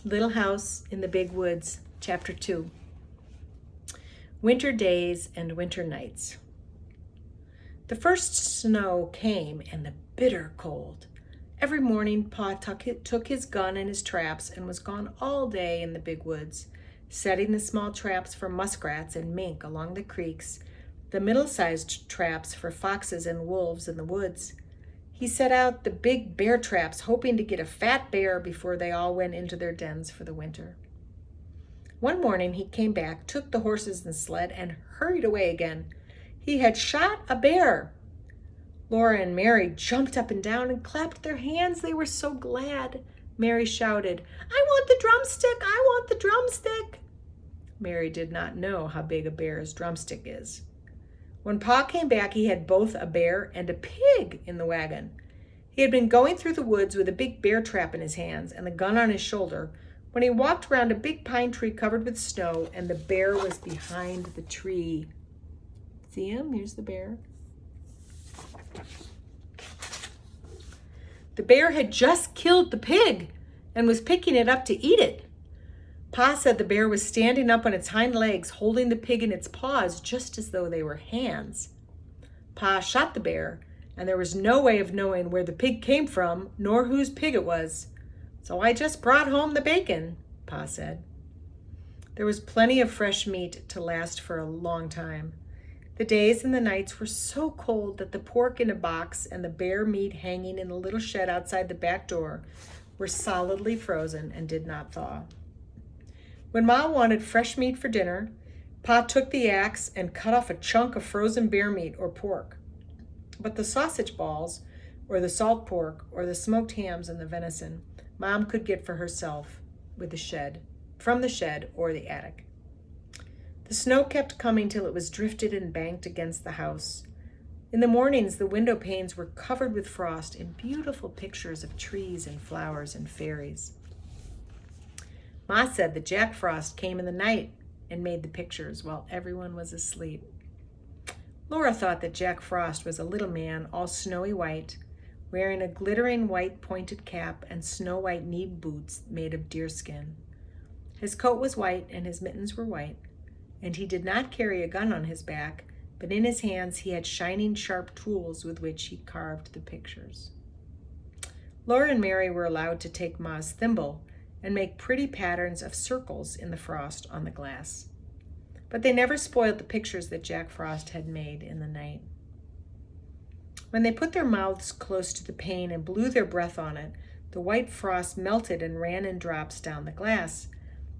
Little House in the Big Woods, Chapter 2. Winter Days and Winter Nights. The first snow came and the bitter cold. Every morning Pa took his gun and his traps and was gone all day in the big woods, setting the small traps for muskrats and mink along the creeks, the middle-sized traps for foxes and wolves in the woods. He set out the big bear traps, hoping to get a fat bear before they all went into their dens for the winter. One morning he came back, took the horses and sled, and hurried away again. He had shot a bear. Laura and Mary jumped up and down and clapped their hands. They were so glad. Mary shouted, "I want the drumstick! I want the drumstick!" Mary did not know how big a bear's drumstick is. When Pa came back, he had both a bear and a pig in the wagon. He had been going through the woods with a big bear trap in his hands and the gun on his shoulder when he walked around a big pine tree covered with snow, and the bear was behind the tree. See him? Here's the bear. The bear had just killed the pig and was picking it up to eat it. Pa said the bear was standing up on its hind legs, holding the pig in its paws just as though they were hands. Pa shot the bear, and there was no way of knowing where the pig came from nor whose pig it was. "So I just brought home the bacon," Pa said. There was plenty of fresh meat to last for a long time. The days and the nights were so cold that the pork in a box and the bear meat hanging in the little shed outside the back door were solidly frozen and did not thaw. When Ma wanted fresh meat for dinner, Pa took the axe and cut off a chunk of frozen bear meat or pork. But the sausage balls, or the salt pork, or the smoked hams and the venison, Mom could get for herself from the shed or the attic. The snow kept coming till it was drifted and banked against the house. In the mornings, the window panes were covered with frost and beautiful pictures of trees and flowers and fairies. Ma said that Jack Frost came in the night and made the pictures while everyone was asleep. Laura thought that Jack Frost was a little man all snowy white, wearing a glittering white pointed cap and snow-white knee boots made of deerskin. His coat was white and his mittens were white, and he did not carry a gun on his back, but in his hands he had shining sharp tools with which he carved the pictures. Laura and Mary were allowed to take Ma's thimble and make pretty patterns of circles in the frost on the glass. But they never spoiled the pictures that Jack Frost had made in the night. When they put their mouths close to the pane and blew their breath on it, the white frost melted and ran in drops down the glass.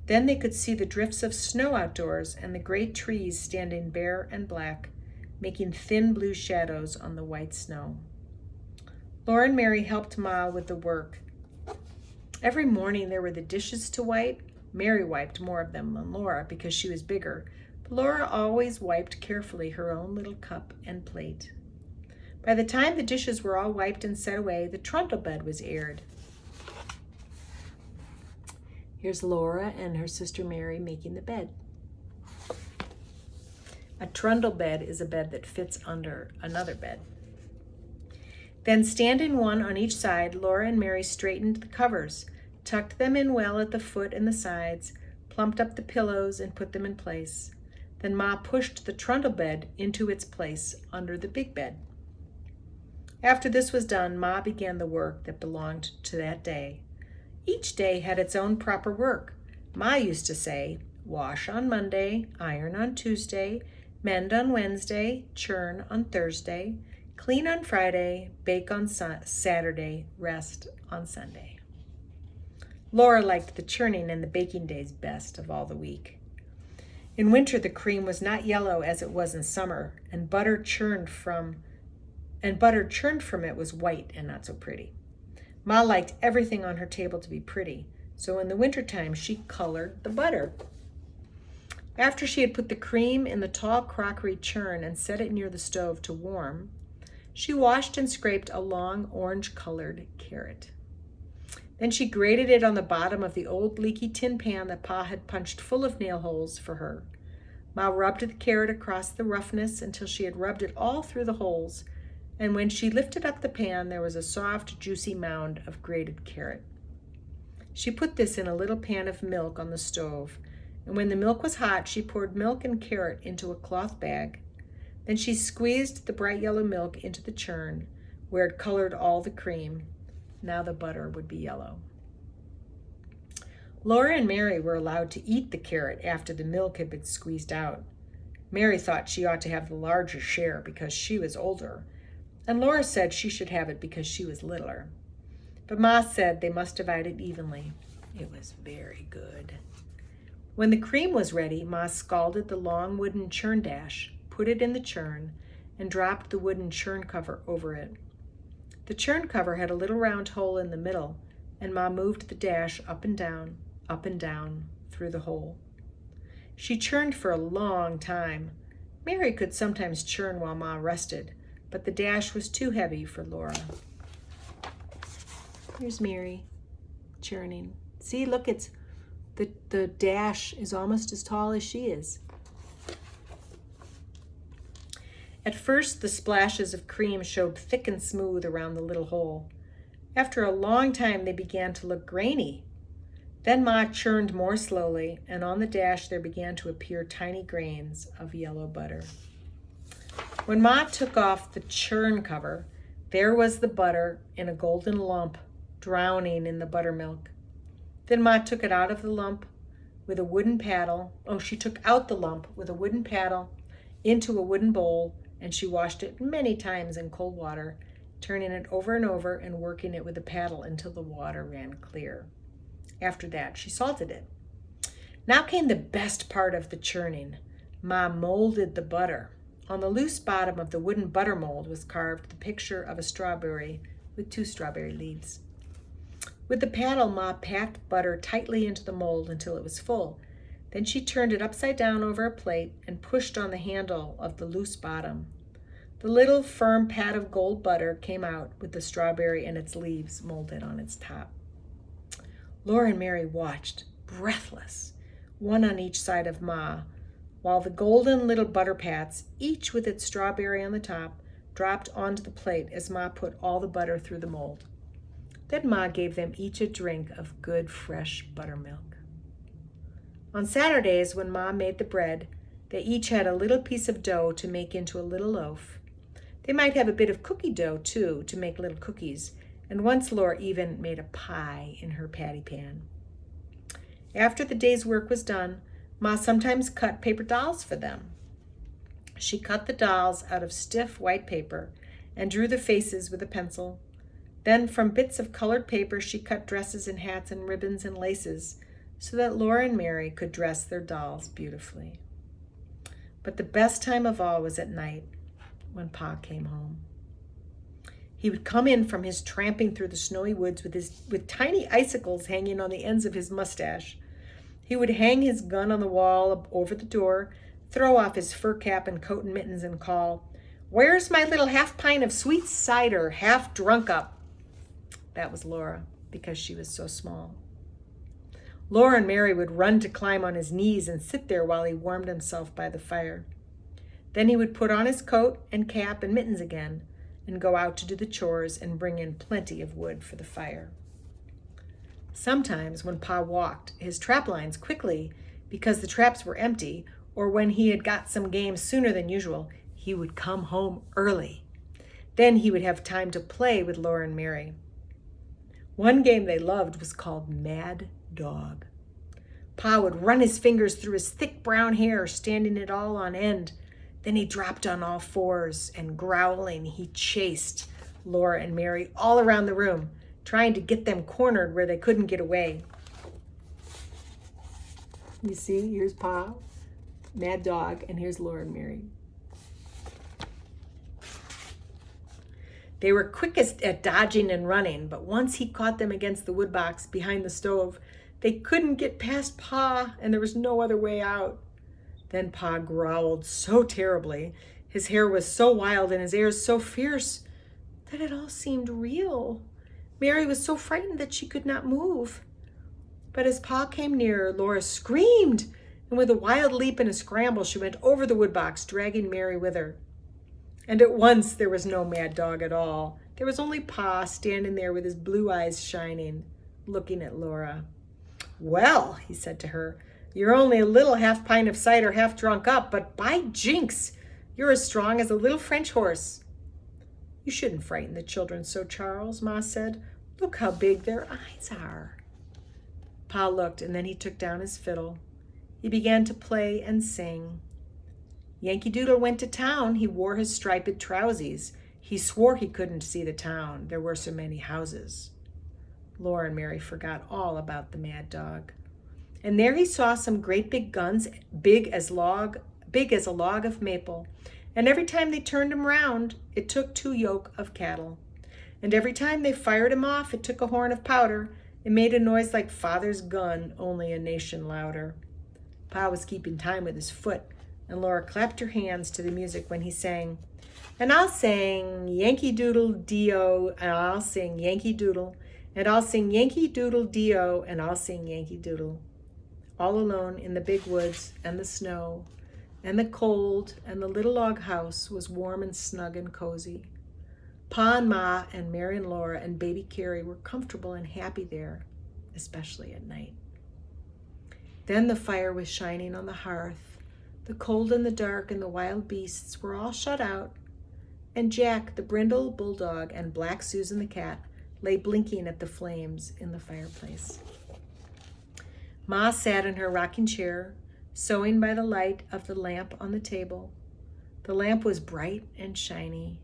Then they could see the drifts of snow outdoors and the great trees standing bare and black, making thin blue shadows on the white snow. Laura and Mary helped Ma with the work. Every morning there were the dishes to wipe. Mary wiped more of them than Laura because she was bigger, but Laura always wiped carefully her own little cup and plate. By the time the dishes were all wiped and set away, the trundle bed was aired. Here's Laura and her sister Mary making the bed. A trundle bed is a bed that fits under another bed. Then, standing one on each side, Laura and Mary straightened the covers, tucked them in well at the foot and the sides, plumped up the pillows, and put them in place. Then Ma pushed the trundle bed into its place under the big bed. After this was done, Ma began the work that belonged to that day. Each day had its own proper work. Ma used to say, wash on Monday, iron on Tuesday, mend on Wednesday, churn on Thursday, clean on Friday, bake on Saturday, rest on Sunday. Laura liked the churning and the baking days best of all the week. In winter, the cream was not yellow as it was in summer, and butter churned from it was white and not so pretty. Ma liked everything on her table to be pretty, so in the wintertime she colored the butter. After she had put the cream in the tall crockery churn and set it near the stove to warm, she washed and scraped a long orange-colored carrot. Then she grated it on the bottom of the old leaky tin pan that Pa had punched full of nail holes for her. Ma rubbed the carrot across the roughness until she had rubbed it all through the holes, and when she lifted up the pan, there was a soft, juicy mound of grated carrot. She put this in a little pan of milk on the stove, and when the milk was hot, she poured milk and carrot into a cloth bag. Then she squeezed the bright yellow milk into the churn, where it colored all the cream. Now the butter would be yellow. Laura and Mary were allowed to eat the carrot after the milk had been squeezed out. Mary thought she ought to have the larger share because she was older, and Laura said she should have it because she was littler. But Ma said they must divide it evenly. It was very good. When the cream was ready, Ma scalded the long wooden churn dash, put it in the churn, and dropped the wooden churn cover over it. The churn cover had a little round hole in the middle, and Ma moved the dash up and down through the hole. She churned for a long time. Mary could sometimes churn while Ma rested, but the dash was too heavy for Laura. Here's Mary churning. See, look, it's the dash is almost as tall as she is. At first, the splashes of cream showed thick and smooth around the little hole. After a long time, they began to look grainy. Then Ma churned more slowly, and on the dash there began to appear tiny grains of yellow butter. When Ma took off the churn cover, there was the butter in a golden lump, drowning in the buttermilk. Then Ma took it out of the lump with a wooden paddle. She took out the lump with a wooden paddle into a wooden bowl, and she washed it many times in cold water, turning it over and over and working it with a paddle until the water ran clear. After that, she salted it. Now came the best part of the churning. Ma molded the butter. On the loose bottom of the wooden butter mold was carved the picture of a strawberry with 2 strawberry leaves. With the paddle, Ma packed butter tightly into the mold until it was full. Then she turned it upside down over a plate and pushed on the handle of the loose bottom. The little firm pad of gold butter came out with the strawberry and its leaves molded on its top. Laura and Mary watched, breathless, one on each side of Ma, while the golden little butter pats, each with its strawberry on the top, dropped onto the plate as Ma put all the butter through the mold. Then Ma gave them each a drink of good, fresh buttermilk. On Saturdays, when Ma made the bread, they each had a little piece of dough to make into a little loaf. They might have a bit of cookie dough, too, to make little cookies, and once Laura even made a pie in her patty pan. After the day's work was done, Ma sometimes cut paper dolls for them. She cut the dolls out of stiff white paper and drew the faces with a pencil. Then from bits of colored paper, she cut dresses and hats and ribbons and laces so that Laura and Mary could dress their dolls beautifully. But the best time of all was at night when Pa came home. He would come in from his tramping through the snowy woods with tiny icicles hanging on the ends of his mustache. He would hang his gun on the wall over the door, throw off his fur cap and coat and mittens, and call, "Where's my little half pint of sweet cider, half drunk up?" That was Laura, because she was so small. Laura and Mary would run to climb on his knees and sit there while he warmed himself by the fire. Then he would put on his coat and cap and mittens again and go out to do the chores and bring in plenty of wood for the fire. Sometimes when Pa walked his trap lines quickly because the traps were empty, or when he had got some game sooner than usual, he would come home early. Then he would have time to play with Laura and Mary. One game they loved was called Mad Dog. Pa would run his fingers through his thick brown hair, standing it all on end. Then he dropped on all fours, and growling, he chased Laura and Mary all around the room, trying to get them cornered where they couldn't get away. You see, here's Pa, Mad Dog, and here's Laura and Mary. They were quickest at dodging and running, but once he caught them against the wood box behind the stove, they couldn't get past Pa, and there was no other way out. Then Pa growled so terribly, his hair was so wild and his airs so fierce that it all seemed real. Mary was so frightened that she could not move. But as Pa came nearer, Laura screamed, and with a wild leap and a scramble, she went over the wood box, dragging Mary with her. And at once there was no Mad Dog at all. There was only Pa standing there with his blue eyes shining. looking at Laura. Well, he said to her, you're only a little half pint of cider half drunk up, but by jinx, you're as strong as a little French horse. You shouldn't frighten the children so, Charles, Ma said. Look how big their eyes are. Pa looked, and then he took down his fiddle. He began to play and sing. Yankee Doodle went to town. He wore his striped trousies. He swore he couldn't see the town. There were so many houses. Laura and Mary forgot all about the mad dog. And there he saw some great big guns, big as a log of maple. And every time they turned him round, it took 2 yoke of cattle. And every time they fired him off, it took a horn of powder. It made a noise like father's gun, only a nation louder. Pa was keeping time with his foot, and Laura clapped her hands to the music when he sang. And I'll sing Yankee Doodle D-O, and I'll sing Yankee Doodle, and I'll sing Yankee Doodle D-O, and I'll sing Yankee Doodle. All alone in the big woods and the snow and the cold, and the little log house was warm and snug and cozy. Pa and Ma and Mary and Laura and baby Carrie were comfortable and happy there, especially at night. Then the fire was shining on the hearth. The cold and the dark and the wild beasts were all shut out, and Jack, the brindle bulldog, and Black Susan the cat lay blinking at the flames in the fireplace. Ma sat in her rocking chair, sewing by the light of the lamp on the table. The lamp was bright and shiny.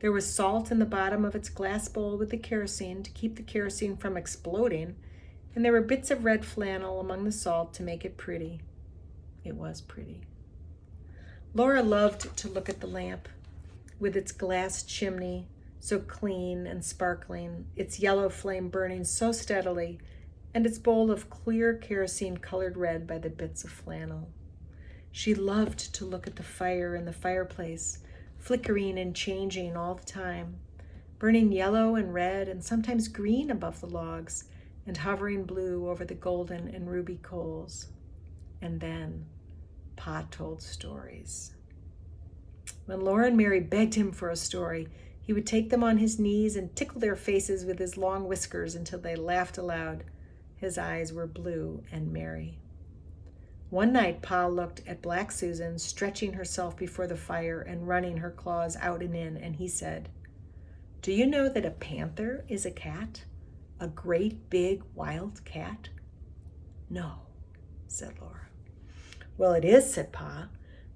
There was salt in the bottom of its glass bowl with the kerosene to keep the kerosene from exploding, and there were bits of red flannel among the salt to make it pretty. It was pretty. Laura loved to look at the lamp with its glass chimney, so clean and sparkling, its yellow flame burning so steadily, and its bowl of clear kerosene colored red by the bits of flannel. She loved to look at the fire in the fireplace, flickering and changing all the time, burning yellow and red and sometimes green above the logs, and hovering blue over the golden and ruby coals. And then Pa told stories. When Laura and Mary begged him for a story, he would take them on his knees and tickle their faces with his long whiskers until they laughed aloud. His eyes were blue and merry. One night, Pa looked at Black Susan stretching herself before the fire and running her claws out and in, and he said, "Do you know that a panther is a cat? A great big wild cat?" "No," said Laura. "Well, it is," said Pa.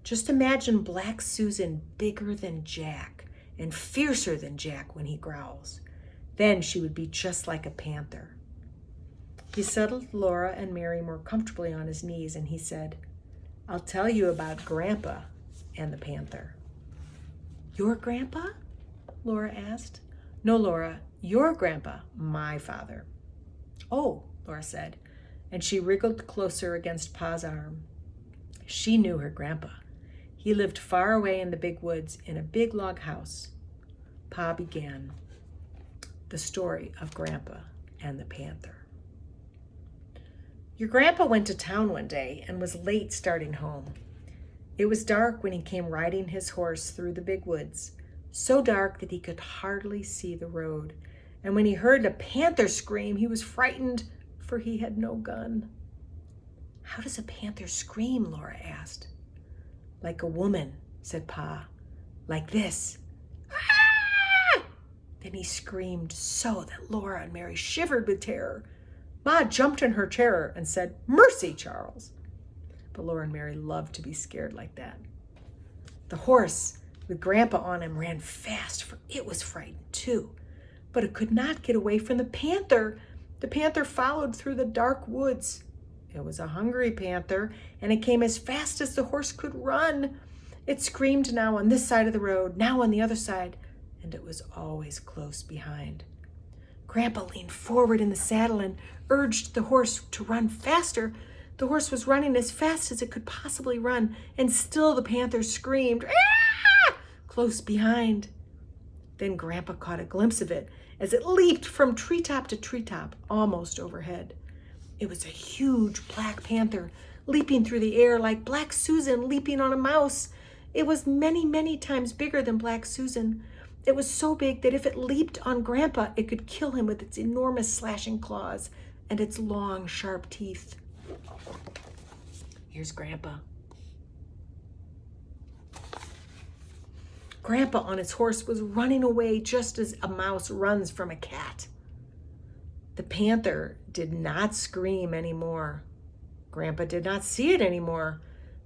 "Just imagine Black Susan bigger than Jack and fiercer than Jack when he growls. Then she would be just like a panther." He settled Laura and Mary more comfortably on his knees, and he said, "I'll tell you about Grandpa and the panther." "Your grandpa?" Laura asked. "No, Laura, your grandpa, my father." "Oh," Laura said, and she wriggled closer against Pa's arm. She knew her grandpa. He lived far away in the big woods in a big log house. Pa began the story of Grandpa and the panther. Your grandpa went to town one day and was late starting home. It was dark when he came riding his horse through the big woods, so dark that he could hardly see the road. And when he heard a panther scream, he was frightened, for he had no gun. "How does a panther scream?" Laura asked. "Like a woman," said Pa. "Like this." "Ah!" Then he screamed so that Laura and Mary shivered with terror. Ma jumped in her chair and said, "Mercy, Charles." But Laura and Mary loved to be scared like that. The horse, with Grandpa on him, ran fast, for it was frightened too. But it could not get away from the panther. The panther followed through the dark woods. It was a hungry panther, and it came as fast as the horse could run. It screamed now on this side of the road, now on the other side, and it was always close behind. Grandpa leaned forward in the saddle and urged the horse to run faster. The horse was running as fast as it could possibly run, and still the panther screamed, "Ah!" close behind. Then Grandpa caught a glimpse of it as it leaped from treetop to treetop, almost overhead. It was a huge black panther, leaping through the air like Black Susan leaping on a mouse. It was many, many times bigger than Black Susan, It was so big that if it leaped on Grandpa, it could kill him with its enormous slashing claws and its long, sharp teeth. Here's Grandpa. Grandpa on his horse was running away just as a mouse runs from a cat. The panther did not scream anymore. Grandpa did not see it anymore,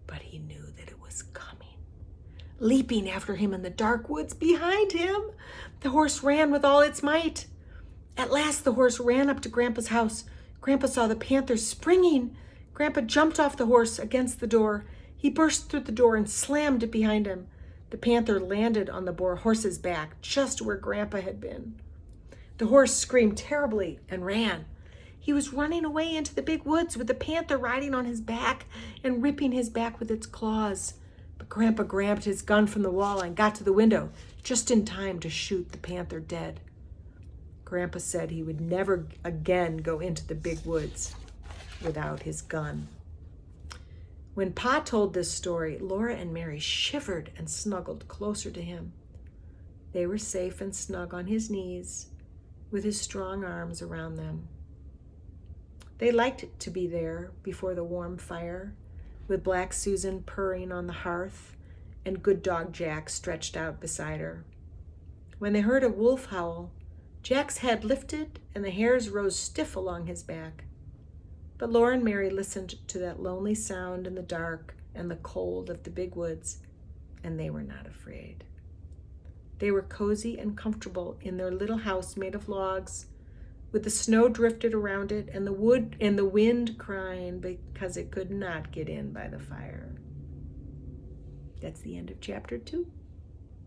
but he knew that it was coming. Leaping after him in the dark woods behind him, the horse ran with all its might. At last the horse ran up to Grandpa's house. Grandpa saw the panther springing. Grandpa jumped off the horse against the door. He burst through the door and slammed it behind him. The panther landed on the horse's back, just where Grandpa had been. The horse screamed terribly and ran. He was running away into the big woods with the panther riding on his back and ripping his back with its claws. But Grandpa grabbed his gun from the wall and got to the window just in time to shoot the panther dead. Grandpa said he would never again go into the big woods without his gun. When Pa told this story, Laura and Mary shivered and snuggled closer to him. They were safe and snug on his knees, with his strong arms around them. They liked to be there before the warm fire, with Black Susan purring on the hearth and good dog Jack stretched out beside her. When they heard a wolf howl, Jack's head lifted and the hairs rose stiff along his back. But Laura and Mary listened to that lonely sound in the dark and the cold of the big woods, and they were not afraid. They were cozy and comfortable in their little house made of logs, with the snow drifted around it and the wind crying because it could not get in by the fire. That's the end of chapter 2.